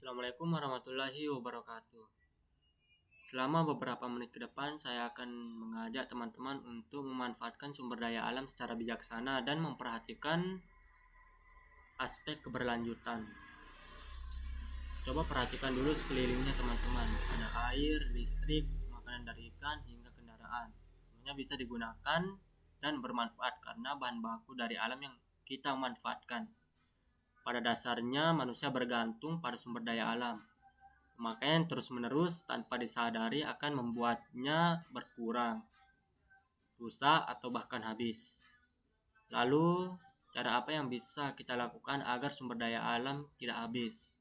Assalamualaikum warahmatullahi wabarakatuh. Selama beberapa menit ke depan, saya akan mengajak teman-teman untuk memanfaatkan sumber daya alam secara bijaksana dan memperhatikan aspek keberlanjutan. Coba perhatikan dulu sekelilingnya teman-teman. Ada air, listrik, makanan dari ikan, hingga kendaraan. Semuanya bisa digunakan dan bermanfaat karena bahan baku dari alam yang kita manfaatkan. Pada dasarnya manusia bergantung pada sumber daya alam. Pemakaian terus-menerus tanpa disadari akan membuatnya berkurang, rusak, atau bahkan habis. Lalu, cara apa yang bisa kita lakukan agar sumber daya alam tidak habis?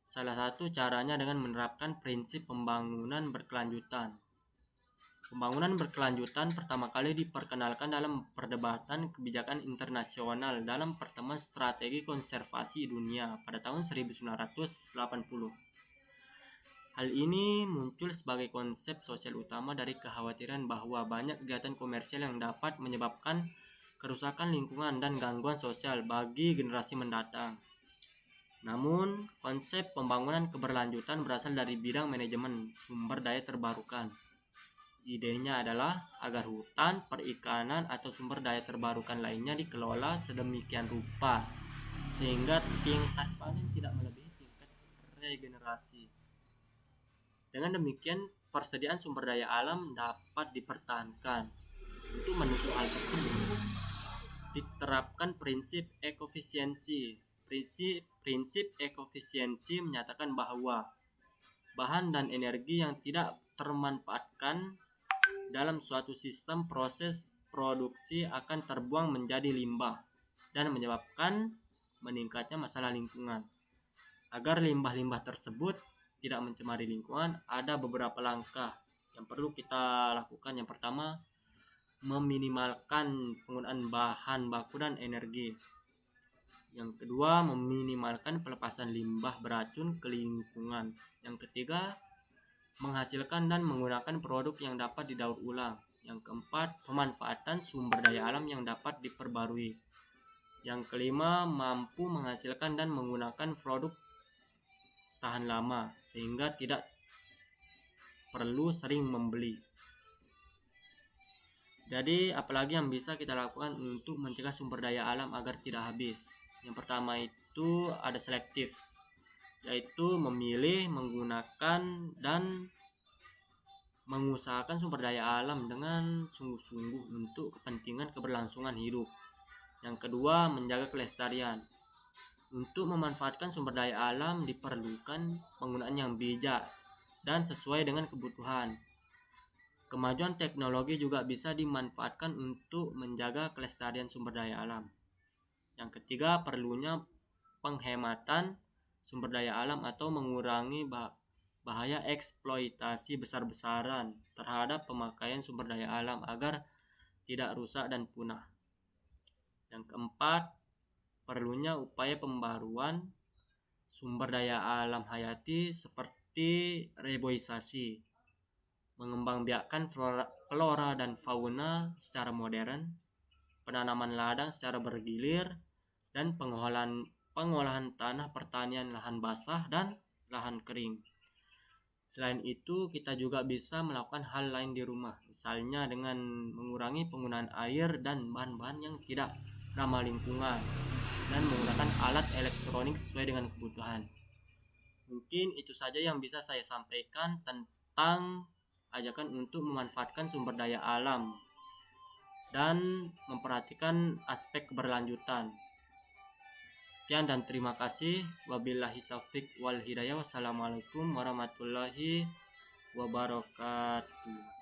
Salah satu caranya dengan menerapkan prinsip pembangunan berkelanjutan. Pembangunan berkelanjutan pertama kali diperkenalkan dalam perdebatan kebijakan internasional dalam pertemuan strategi konservasi dunia pada tahun 1980. Hal ini muncul sebagai konsep sosial utama dari kekhawatiran bahwa banyak kegiatan komersial yang dapat menyebabkan kerusakan lingkungan dan gangguan sosial bagi generasi mendatang. Namun, konsep pembangunan keberlanjutan berasal dari bidang manajemen sumber daya terbarukan. Idenya adalah agar hutan, perikanan, atau sumber daya terbarukan lainnya dikelola sedemikian rupa sehingga tingkat panen tidak melebihi tingkat regenerasi. Dengan demikian, persediaan sumber daya alam dapat dipertahankan. Untuk mendukung hal tersebut, diterapkan prinsip ekofisiensi. Prinsip ekofisiensi menyatakan bahwa bahan dan energi yang tidak termanfaatkan dalam suatu sistem proses produksi akan terbuang menjadi limbah dan menyebabkan meningkatnya masalah lingkungan. Agar limbah-limbah tersebut tidak mencemari lingkungan, ada beberapa langkah yang perlu kita lakukan. Yang pertama, meminimalkan penggunaan bahan baku dan energi. Yang kedua, meminimalkan pelepasan limbah beracun ke lingkungan. Yang ketiga, menghasilkan dan menggunakan produk yang dapat didaur ulang. Yang keempat, pemanfaatan sumber daya alam yang dapat diperbarui. Yang kelima, mampu menghasilkan dan menggunakan produk tahan lama sehingga tidak perlu sering membeli. Jadi, apalagi yang bisa kita lakukan untuk mencegah sumber daya alam agar tidak habis? Yang pertama itu ada selektif, yaitu memilih, menggunakan, dan mengusahakan sumber daya alam dengan sungguh-sungguh untuk kepentingan keberlangsungan hidup. Yang kedua, menjaga kelestarian. Untuk memanfaatkan sumber daya alam diperlukan penggunaan yang bijak dan sesuai dengan kebutuhan. Kemajuan teknologi juga bisa dimanfaatkan untuk menjaga kelestarian sumber daya alam. Yang ketiga, perlunya penghematan sumber daya alam atau mengurangi bahaya eksploitasi besar-besaran terhadap pemakaian sumber daya alam agar tidak rusak dan punah. Yang keempat, perlunya upaya pembaruan sumber daya alam hayati seperti reboisasi, mengembangbiakkan flora dan fauna secara modern, penanaman ladang secara bergilir, dan pengolahan tanah pertanian lahan basah dan lahan kering. Selain itu, kita juga bisa melakukan hal lain di rumah, misalnya dengan mengurangi penggunaan air dan bahan-bahan yang tidak ramah lingkungan dan menggunakan alat elektronik sesuai dengan kebutuhan. Mungkin itu saja yang bisa saya sampaikan tentang ajakan untuk memanfaatkan sumber daya alam dan memperhatikan aspek keberlanjutan. Sekian dan terima kasih. Wabillahi taufik wal hidayah. Wassalamualaikum warahmatullahi wabarakatuh.